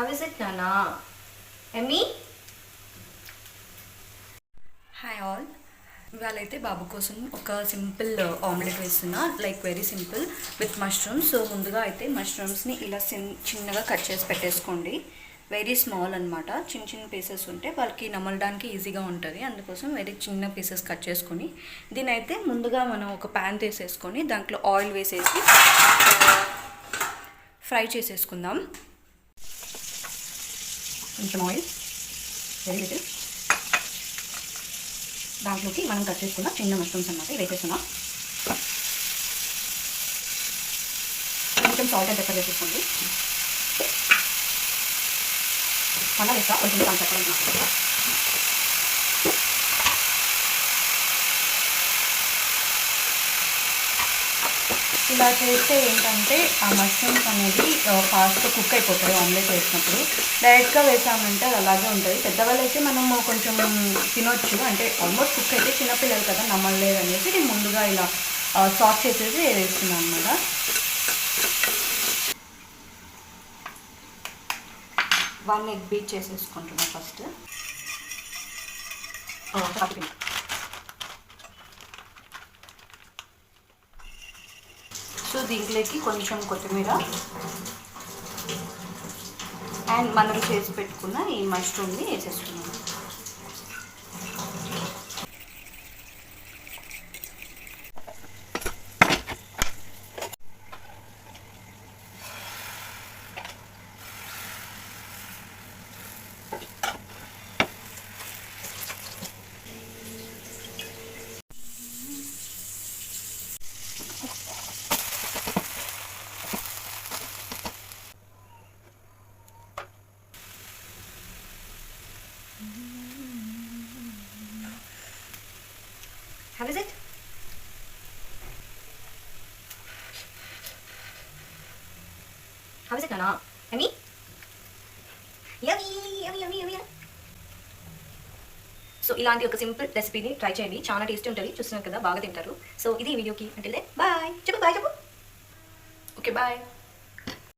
How is it, Nana? Emmy? Hi all. ఇవాళ అయితే బాబు కోసం ఒక సింపుల్ ఆమ్లెట్ వేస్తున్నా, like very simple with mushrooms. So ముందుగా అయితే మష్రూమ్స్ని ఇలా చిన్నగా కట్ చేసి పెట్టేసుకోండి. వెరీ స్మాల్ అనమాట. చిన్న చిన్న పీసెస్ ఉంటే వాళ్ళకి నమలడానికి ఈజీగా ఉంటుంది, అందుకోసం వెరీ చిన్న పీసెస్ కట్ చేసుకొని దీని అయితే ముందుగా మనం ఒక ప్యాన్ తీసేసుకొని దాంట్లో ఆయిల్ వేసేసి ఫ్రై చేసేసుకుందాం. కొంచెం ఆయిల్, వెరీ లిటిల్. దాంట్లోకి మనం కట్ చేసుకున్న చిన్న మష్రూమ్స్ అన్నమాట వేసేస్తున్నాం. కొంచెం సాల్ట్ అండ్ పెప్పర్ వేసేసుకోండి. మళ్ళీ వేస్తా కొంచెం సాల్ట్ పెప్పర్ అన్నమాట. ఇలా చేస్తే ఏంటంటే ఆ మష్రూమ్స్ అనేది ఫాస్ట్గా కుక్ అయిపోతాయి. ఆమ్లెట్ వేసినప్పుడు డైరెక్ట్గా వేసామంటే అది అలాగే ఉంటుంది. పెద్దవాళ్ళు అయితే మనము కొంచెం తినొచ్చు, అంటే ఆల్మోస్ట్ కుక్ అయితే. చిన్నపిల్లలు కదా నమ్మలేదు అనేసి నేను ముందుగా ఇలా సాఫ్ట్ చేసేసి వేస్తున్నాను అనమాట. వన్ ఎగ్ బీట్ చేసేసుకుంటున్నాను ఫస్ట్. సో దీంట్లోకి కొంచెం కొత్తిమీర అండ్ మనం చేసి పెట్టుకున్న ఈ మష్రూమ్ని వేసేసుకున్నాం. How is it? How is it, Nana? Emmy? Yummy, yummy, yummy, yummy. So ఇలాంటి ఒక సింపుల్ రెసిపీని ట్రై చేయండి, చాలా టేస్టీ ఉంటుంది. చూస్తున్నారు కదా, బాగా తింటారు. సో ఇది వీడియోకి అంటే బాయ్ చెప్పు, బాయ్ చెప్పు. Okay bye.